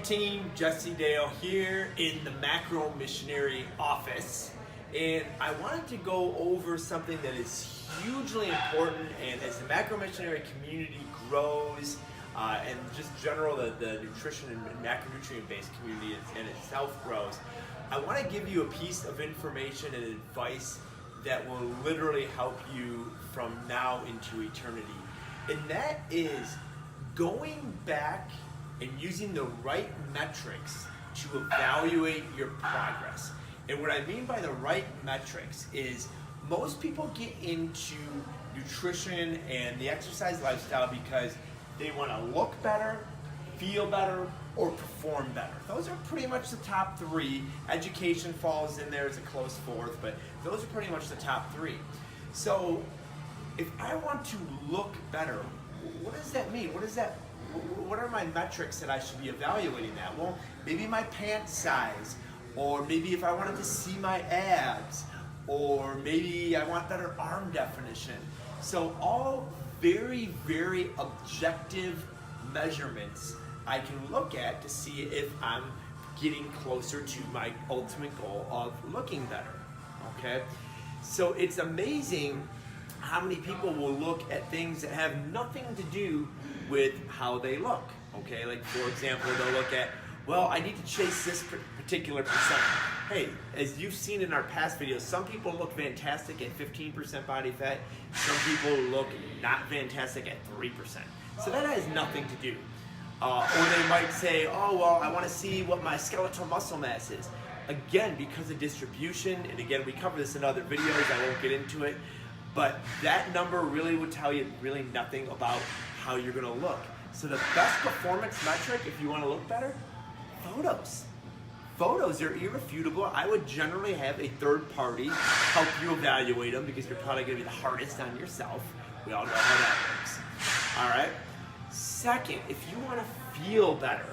team, Jesse Dale here in the Macro Missionary office, and I wanted to go over something that is hugely important, and as the Macro Missionary community grows, and just general the nutrition and macronutrient based community in itself grows, I want to give you a piece of information and advice that will literally help you from now into eternity, and that is going back and using the right metrics to evaluate your progress. And what I mean by the right metrics is most people get into nutrition and the exercise lifestyle because they want to look better, feel better, or perform better. Those are pretty much the top three. Education falls in there as a close fourth, but those are pretty much the top three. So if I want to look better, what does that mean? What are my metrics that I should be evaluating that? Well, maybe my pant size, or maybe if I wanted to see my abs, or maybe I want better arm definition. So all very, very objective measurements I can look at to see if I'm getting closer to my ultimate goal of looking better, okay? So it's amazing how many people will look at things that have nothing to do with how they look, okay? Like, for example, they'll look at, well, I need to chase this particular percent. Hey, as you've seen in our past videos, some people look fantastic at 15% body fat. Some people look not fantastic at 3%. So that has nothing to do. Or they might say, oh, well, I want to see what my skeletal muscle mass is. Again, because of distribution, and again, we cover this in other videos, I won't get into it, but that number really would tell you really nothing about how you're going to look. So the best performance metric, if you want to look better, photos. Photos are irrefutable. I would generally have a third party help you evaluate them because you're probably going to be the hardest on yourself. We all know how that works. All right? Second, if you want to feel better,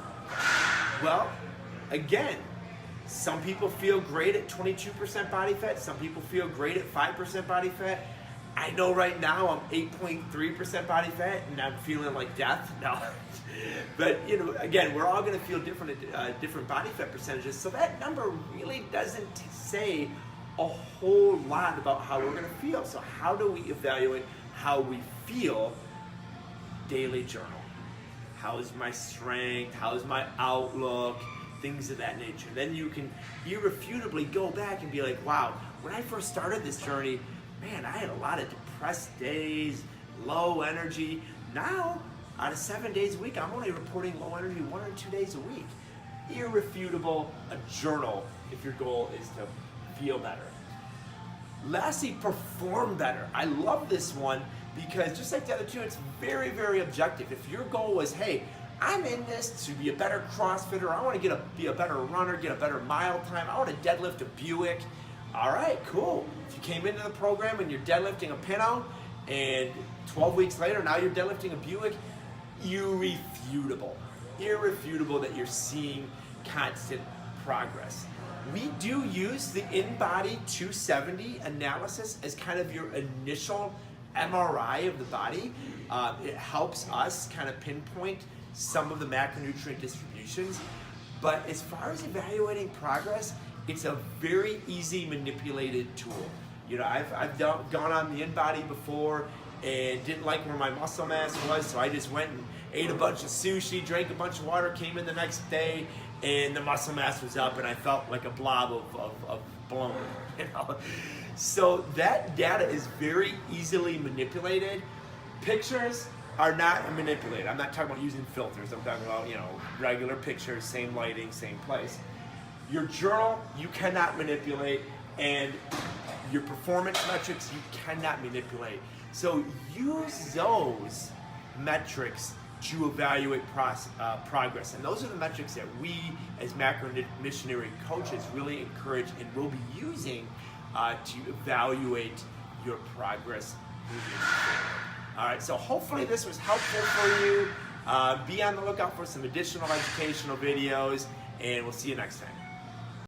well, again, some people feel great at 22% body fat. Some people feel great at 5% body fat. I know right now I'm 8.3% body fat and I'm feeling like death. No. But, again, we're all going to feel different at different body fat percentages. So that number really doesn't say a whole lot about how we're going to feel. So how do we evaluate how we feel? Daily journal. How's my strength? How's my outlook? Things of that nature. Then you can irrefutably go back and be like, wow, when I first started this journey, man, I had a lot of depressed days, low energy. Now, out of 7 days a week, I'm only reporting low energy 1 or 2 days a week. Irrefutable, a journal if your goal is to feel better. Lastly, perform better. I love this one because just like the other two, it's very, very objective. If your goal was, hey, I'm in this to be a better CrossFitter, I want to be a better runner, get a better mile time, I want to deadlift a Buick. All right, cool. If you came into the program and you're deadlifting a Pinto, and 12 weeks later, now you're deadlifting a Buick, irrefutable that you're seeing constant progress. We do use the InBody 270 analysis as kind of your initial MRI of the body. It helps us kind of pinpoint some of the macronutrient distributions. But as far as evaluating progress, it's a very easy manipulated tool. I've gone on the InBody before and didn't like where my muscle mass was, so I just went and ate a bunch of sushi, drank a bunch of water, came in the next day, and the muscle mass was up, and I felt like a blob of baloney. So that data is very easily manipulated. Pictures are not manipulated. I'm not talking about using filters. I'm talking about regular pictures, same lighting, same place. Your journal, you cannot manipulate, and your performance metrics, you cannot manipulate. So use those metrics to evaluate progress. And those are the metrics that we, as macro missionary coaches, really encourage and will be using to evaluate your progress moving forward. All right, so hopefully this was helpful for you. Be on the lookout for some additional educational videos, and we'll see you next time.